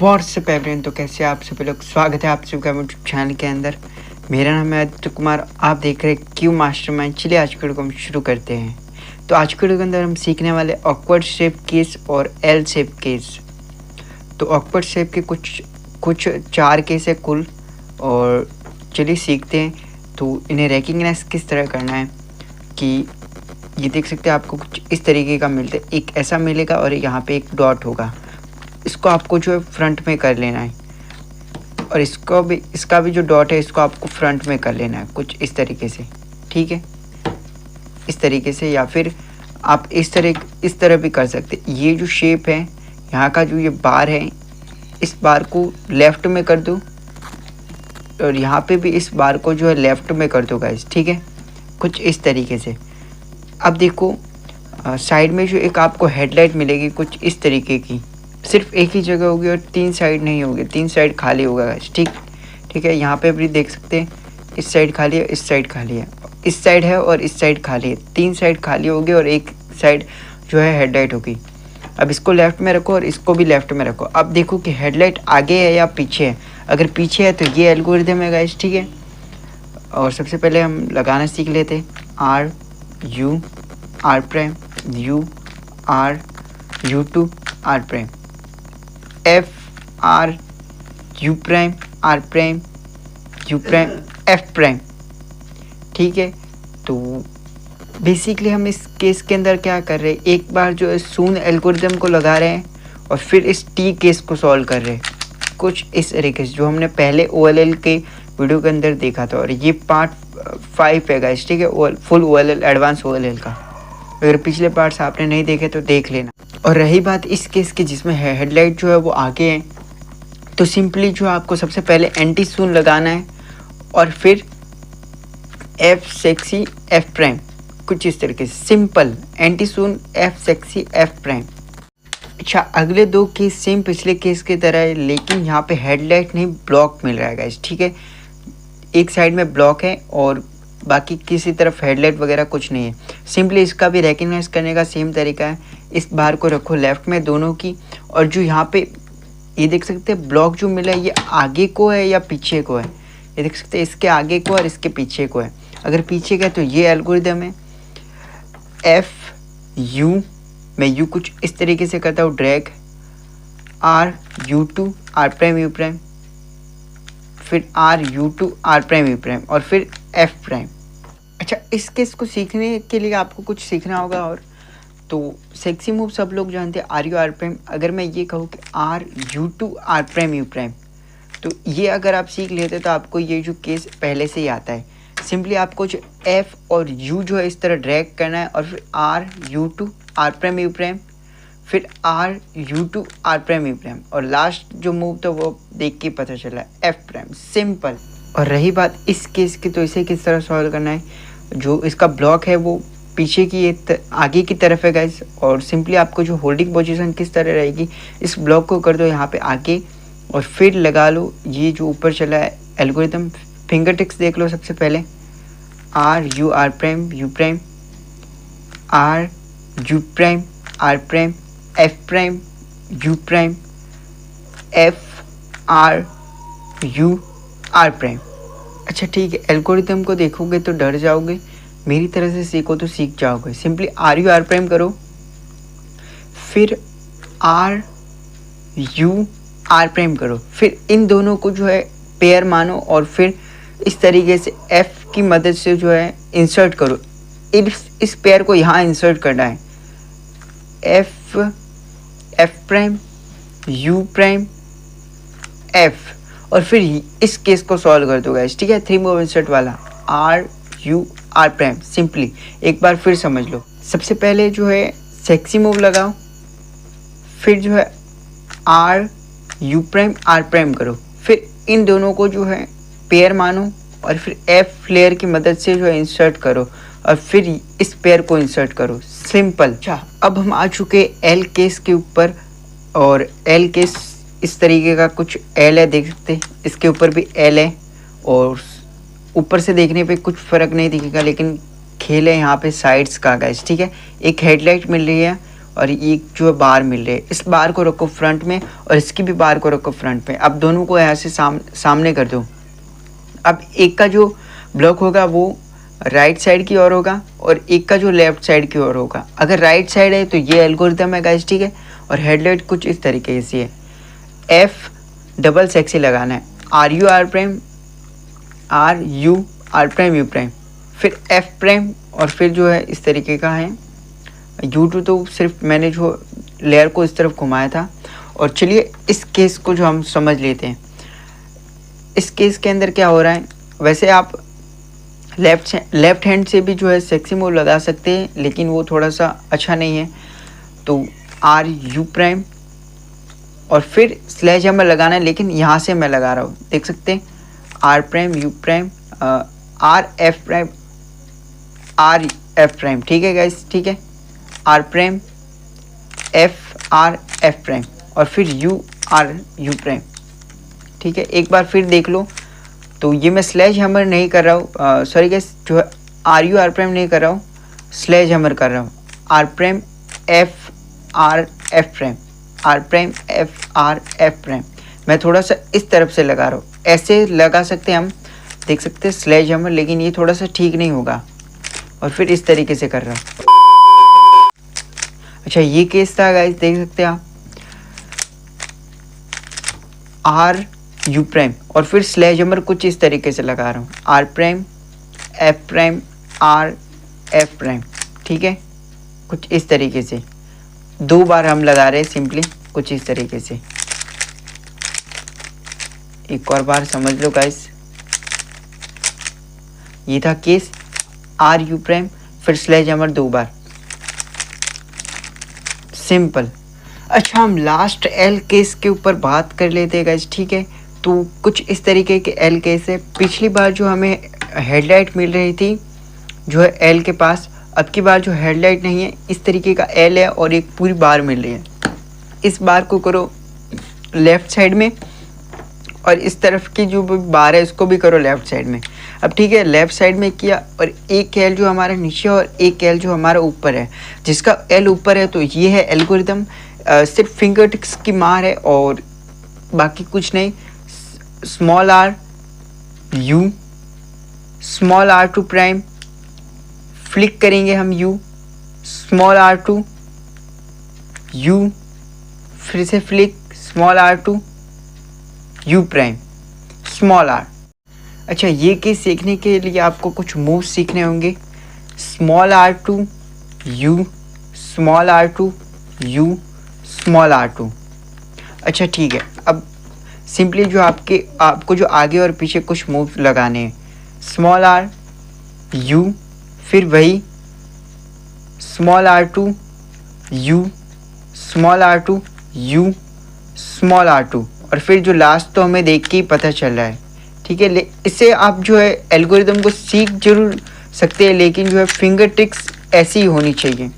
WhatsApp everyone, तो कैसे आप सभी लोग। स्वागत है आप सभी का यूट्यूब चैनल के अंदर। मेरा नाम है आदित्य कुमार, आप देख रहे हैं क्यू मास्टरमाइंड। चलिए आज की वीडियो को हम शुरू करते हैं। तो आज की वीडियो के अंदर हम सीखने वाले ऑकवर्ड शेप केस और एल शेप केस। तो ऑकवर्ड शेप के कुछ 4 केस है कुल, और चलिए सीखते हैं। तो इन्हें रिकग्नाइज किस तरह करना है कि ये देख सकते हैं आपको कुछ इस तरीके का मिलता है। एक ऐसा मिलेगा और यहाँ पे एक डॉट होगा, इसको आपको जो है फ्रंट में कर लेना है, और इसका भी जो डॉट है इसको आपको फ्रंट में कर लेना है कुछ इस तरीके से। ठीक है, इस तरीके से, या फिर आप इस तरह भी कर सकते। ये जो शेप है यहाँ का, जो ये बार है, इस बार को लेफ़्ट में कर दो, और यहाँ पे भी इस बार को जो है लेफ़्ट में कर दो गाइस। ठीक है, कुछ इस तरीके से। अब देखो साइड में जो एक आपको हेडलाइट मिलेगी कुछ इस तरीके की, सिर्फ एक ही जगह होगी और 3 साइड नहीं होगी, 3 साइड खाली होगा गाइस। ठीक है, यहाँ पे भी देख सकते हैं, इस साइड खाली है, इस साइड खाली है, इस साइड है और इस साइड खाली है। 3 साइड खाली होगी और एक साइड जो है हेडलाइट होगी। अब इसको लेफ़्ट में रखो और इसको भी लेफ़्ट में रखो। अब देखो कि हेडलाइट आगे है या पीछे है। अगर पीछे है तो ये एल्गोरिथम है गाइस। ठीक है, और सबसे पहले हम लगाना सीख लेते हैं। R U R prime U R U2 R prime F R U prime R prime U prime F prime. ठीक है, तो बेसिकली हम इस केस के अंदर क्या कर रहे हैं, एक बार जो है सून एल्गोरिथम को लगा रहे हैं और फिर इस टी केस को सॉल्व कर रहे हैं कुछ इस तरीके से, जो हमने पहले OLL के वीडियो के अंदर देखा था। और ये पार्ट 5 है गाइस। ठीक है, फुल OLL, एडवांस OLL का। अगर पिछले पार्ट्स आपने नहीं देखे तो देख लेना। और रही बात इस केस की जिसमें हेडलाइट जो है वो आगे है, तो सिंपली जो आपको सबसे पहले एंटी सून लगाना है और फिर F सेक्सी F प्राइम, कुछ इस तरीके से सिंपल एंटी सून F सेक्सी F प्राइम। अच्छा, अगले 2 केस सेम पिछले केस की तरह है, लेकिन यहाँ पे हेडलाइट नहीं ब्लॉक मिल रहा है गाइस। ठीक है, एक साइड में ब्लॉक है और बाकी किसी तरफ हेडलाइट वगैरह कुछ नहीं है। सिंपली इसका भी रिकग्नाइज करने का सेम तरीका है। इस बार को रखो लेफ़्ट में दोनों की, और जो यहाँ पे ये देख सकते हैं ब्लॉक जो मिला है, ये आगे को है या पीछे को है। ये देख सकते हैं इसके आगे को और इसके पीछे को है। अगर पीछे का है तो ये एल्गोरिथम है F U, मैं U कुछ इस तरीके से करता हूँ, drag R U2 R prime U prime, फिर R U2 R prime U prime, और फिर F प्राइम। अच्छा, इस केस को सीखने के लिए आपको कुछ सीखना होगा। और तो सेक्सी मूव सब लोग जानते हैं, R U R प्राइम। अगर मैं ये कहूँ कि R U2 R prime U prime, तो ये अगर आप सीख लेते तो आपको ये जो केस पहले से ही आता है। सिंपली आपको जो F और U जो है इस तरह ड्रैग करना है, और फिर R U2 R prime U prime, फिर R U2 R prime U prime, और लास्ट जो मूव था वो देख के पता चला F प्राइम। सिंपल। और रही बात इस केस की, तो इसे किस तरह सॉल्व करना है, जो इसका ब्लॉक है वो पीछे की आगे की तरफ है गाइस। और सिंपली आपको जो होल्डिंग पोजीशन किस तरह रहेगी, इस ब्लॉक को कर दो यहाँ पे आगे, और फिर लगा लो ये जो ऊपर चला है एल्गोरिथम। फिंगर टिक्स देख लो सबसे पहले, R U R prime U prime, R U prime R prime F prime U prime, F R U R prime. अच्छा ठीक है, एल्गोरिथम को देखोगे तो डर जाओगे, मेरी तरह से सीखो तो सीख जाओगे। Simply R U R prime करो, फिर R U R प्राइम करो, फिर इन दोनों को जो है पेयर मानो, और फिर इस तरीके से F की मदद से जो है इंसर्ट करो। इस पेयर को यहाँ इंसर्ट करना है, F prime U prime F, और फिर इस केस को सॉल्व कर दो गाइस। ठीक है, 3 मूव इंसर्ट वाला R U R prime. Simply एक बार फिर समझ लो, सबसे पहले जो है सेक्सी मूव लगाओ, फिर जो है R U prime R prime करो, फिर इन दोनों को जो है पेयर मानो, और फिर F लेयर की मदद से जो है इंसर्ट करो, और फिर इस पेयर को इंसर्ट करो। सिंपल। अच्छा, अब हम आ चुके L केस के ऊपर, और L केस इस तरीके का कुछ L है, देख सकते हैं इसके ऊपर भी L है, और ऊपर से देखने पे कुछ फ़र्क नहीं दिखेगा, लेकिन खेल है यहाँ पे साइड्स का गाइस। ठीक है, एक हेडलाइट मिल रही है और एक जो है बार मिल रहे हैं। इस बार को रखो फ्रंट में और इसकी भी बार को रखो फ्रंट में। अब दोनों को यहाँ से सामने कर दो। अब एक का जो ब्लॉक होगा वो राइट साइड की ओर होगा और एक का जो लेफ्ट साइड की ओर होगा। अगर राइट साइड है तो ये एल्गोरिथम है गाइस, ठीक है। और हेडलाइट कुछ इस तरीके से है। एफ डबल सेक्सी लगाना है, R U R prime U prime, फिर एफ प्राइम और फिर जो है इस तरीके का है U2। तो सिर्फ मैंने जो लेयर को इस तरफ घुमाया था। और चलिए इस केस को जो हम समझ लेते हैं। इस केस के अंदर क्या हो रहा है, वैसे आप लेफ्ट हैंड से भी जो है सेक्सी मोड लगा सकते हैं, लेकिन वो थोड़ा सा अच्छा नहीं है। तो आर यू प्राइम और फिर स्लैश हमर लगाना है, लेकिन यहाँ से मैं लगा रहा हूँ, देख सकते हैं। R prime U prime R F prime R F prime, ठीक है गाइस, ठीक है। R prime F R F prime और फिर यू आर यू प्राइम, ठीक है। एक बार फिर देख लो। तो ये मैं स्लैश हैमर नहीं कर रहा हूँ, सॉरी गाइस, जो है आर यू आर प्राइम नहीं कर रहा हूँ, स्लैश हैमर कर रहा हूँ। R prime F R F prime, R prime F R F prime. मैं थोड़ा सा इस तरफ से लगा रहा हूँ, ऐसे लगा सकते हैं हम, देख सकते हैं स्लैश हैमर, लेकिन ये थोड़ा सा ठीक नहीं होगा। और फिर इस तरीके से कर रहा हूँ। अच्छा, ये केस था गाइस, देख सकते हैं आप। आर यू प्राइम और फिर स्लैश हैमर कुछ इस तरीके से लगा रहा हूँ। R prime F prime R F prime, ठीक है। कुछ इस तरीके से 2 बार हम लगा रहे हैं सिंपली, कुछ इस तरीके से। एक और बार समझ लो गाइस। ये था केस, आर यू प्राइम फिर स्लैश हैमर 2 बार, सिंपल। अच्छा, हम लास्ट एल केस के ऊपर बात कर लेते हैं गाइस, ठीक है। तो कुछ इस तरीके के एल केस है। पिछली बार जो हमें हेडलाइट मिल रही थी जो है एल के पास, अब की बार जो हेडलाइट नहीं है, इस तरीके का एल है और एक पूरी बार मिल रही है। इस बार को करो लेफ़्ट साइड में और इस तरफ की जो बार है इसको भी करो लेफ़्ट साइड में। अब ठीक है, लेफ़्ट साइड में किया और एक एल जो हमारा नीचे और एक एल जो हमारा ऊपर है। जिसका एल ऊपर है तो ये है एल्गोरिथम, सिर्फ फिंगर टिप्स की मार है और बाकी कुछ नहीं। Small R U, small are two prime, flick करेंगे हम U, small are two U, फिर से flick small are two U prime small R. अच्छा, ये केस सीखने के लिए आपको कुछ मूव्स सीखने होंगे। Small are two U, small are two U, small are two. अच्छा ठीक है, अब सिंपली जो आपको जो आगे और पीछे कुछ मूव्स लगाने हैं। स्मॉल आर यू, फिर वही small are two U, small are two U, small are two, और फिर जो लास्ट तो हमें देख के ही पता चल रहा है, ठीक है। इससे आप जो है एल्गोरिदम को सीख जरूर सकते हैं, लेकिन जो है फिंगर टिक्स ऐसी ही होनी चाहिए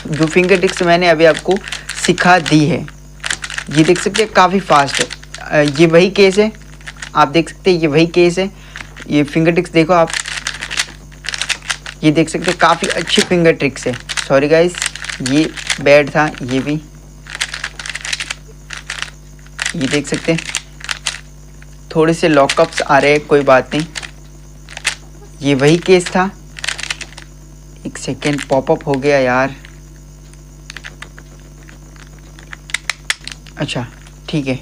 जो फिंगर टिक्स मैंने अभी आपको सिखा दी है। ये देख सकते हैं काफ़ी फास्ट है। ये वही केस है, आप देख सकते हैं ये वही केस है। ये फिंगर टिक्स देखो आप, ये देख सकते हैं काफ़ी अच्छी फिंगर ट्रिक्स है। सॉरी गाइस, ये बैड था, ये भी ये देख सकते हैं थोड़े से लॉकअप्स आ रहे हैं, कोई बात नहीं। ये वही केस था। एक सेकेंड, पॉपअप हो गया यार। अच्छा ठीक है,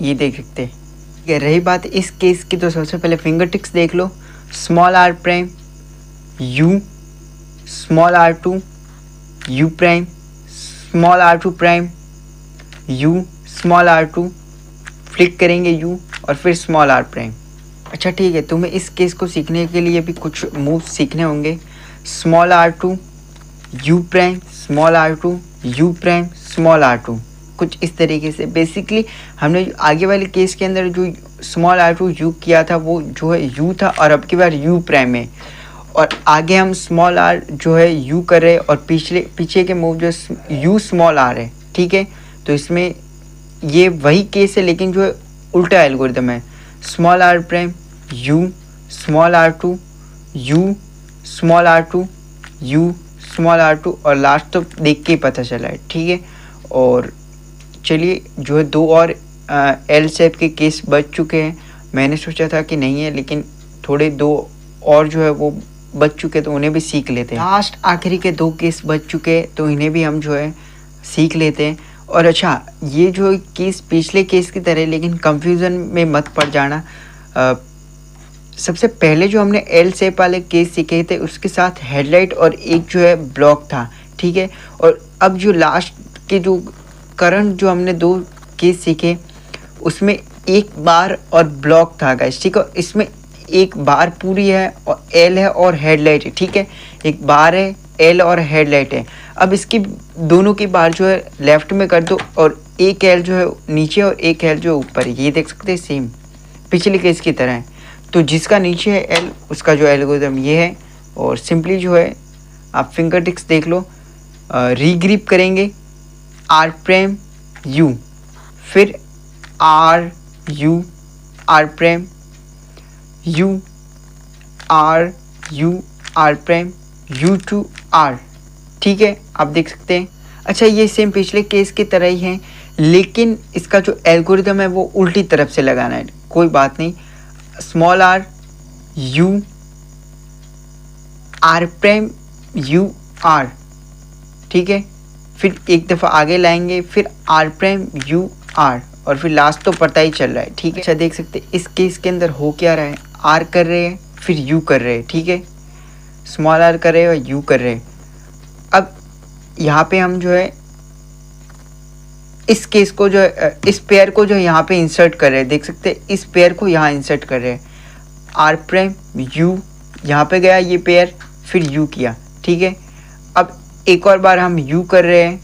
ये देख सकते हैं। ठीक है, रही बात इस केस की, तो सबसे पहले फिंगर टिक्स देख लो। Small are prime U, small are two U prime, small are two prime U, small are two, flick करेंगे यू और फिर स्मॉल आर प्राइम। अच्छा ठीक है, तुम्हें इस केस को सीखने के लिए भी कुछ मूव सीखने होंगे। Small are two U prime, small are two U prime, small are two, कुछ इस तरीके से। बेसिकली हमने आगे वाले केस के अंदर जो स्मॉल आर टू यू किया था वो जो है यू था, और अब की बार यू प्राइम है, और आगे हम स्मॉल आर जो है यू कर रहे हैं, और पीछे के मूव जो यू स्मॉल आर है, ठीक है। तो इसमें ये वही केस है, लेकिन जो है उल्टा एल्गोरिथम है। Small are prime U, small are two U, small R2 U small R2 और लास्ट तो देख के ही पता चला है, ठीक है। और चलिए जो है 2 और L शेप के केस बच चुके हैं। मैंने सोचा था कि नहीं है, लेकिन थोड़े 2 और जो है वो बच चुके, तो उन्हें भी सीख लेते हैं। लास्ट आखिरी के 2 केस बच चुके, तो इन्हें भी हम जो है सीख लेते हैं। और अच्छा, ये जो केस पिछले केस की तरह, लेकिन कंफ्यूजन में मत पड़ जाना। सबसे पहले जो हमने L शेप वाले केस सीखे थे, उसके साथ हेडलाइट और एक जो है ब्लॉक था, ठीक है। और अब जो लास्ट के जो करंट जो हमने 2 केस सीखे, उसमें एक बार और ब्लॉक था गाइस, ठीक है। इसमें एक बार पूरी है और L है और हेडलाइट है, ठीक है। एक बार है, L और हेडलाइट है। अब इसकी दोनों की बार जो है लेफ्ट में कर दो, और एक L जो है नीचे और एक L जो ऊपर है, ये देख सकते हैं सेम पिछले केस की तरह है। तो जिसका नीचे है L, उसका जो एल्गोरिथम ये है। और सिंपली जो है आप फिंगर टिप्स देख लो, रीग्रिप करेंगे R प्राइम U, फिर R U R prime U R U R prime U to R, ठीक है। आप देख सकते हैं। अच्छा, ये सेम पिछले केस की तरह ही है, लेकिन इसका जो एल्गोरिथम है वो उल्टी तरफ से लगाना है। कोई बात नहीं, small R U R prime U R, ठीक है। फिर एक दफ़ा आगे लाएंगे, फिर R प्राइम U R, और फिर लास्ट तो पता ही चल रहा है, ठीक है। अच्छा, देख सकते हैं इस केस के अंदर हो क्या रहा है, R कर रहे हैं फिर U कर रहे हैं, ठीक है। स्मॉल R कर रहे हैं और U कर रहे हैं। अब यहाँ पे हम जो है इस केस को जो है, इस पेयर को जो यहाँ पे इंसर्ट कर रहे हैं, देख सकते हैं इस पेयर को यहाँ इंसर्ट कर रहे हैं। R प्राइम U यहाँ पे गया ये पेयर, फिर U किया, ठीक है। अब एक और बार हम U कर रहे हैं,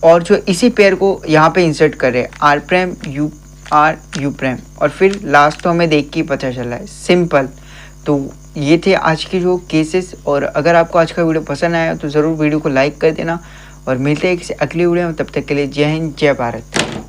और जो इसी पेयर को यहाँ पे इंसर्ट कर रहे हैं, R prime U R U prime, और फिर लास्ट तो हमें देख के ही पता चला है, सिंपल। तो ये थे आज के जो केसेस। और अगर आपको आज का वीडियो पसंद आया तो ज़रूर वीडियो को लाइक कर देना, और मिलते हैं किसी अगली वीडियो में। तब तक के लिए जय हिंद, जय भारत।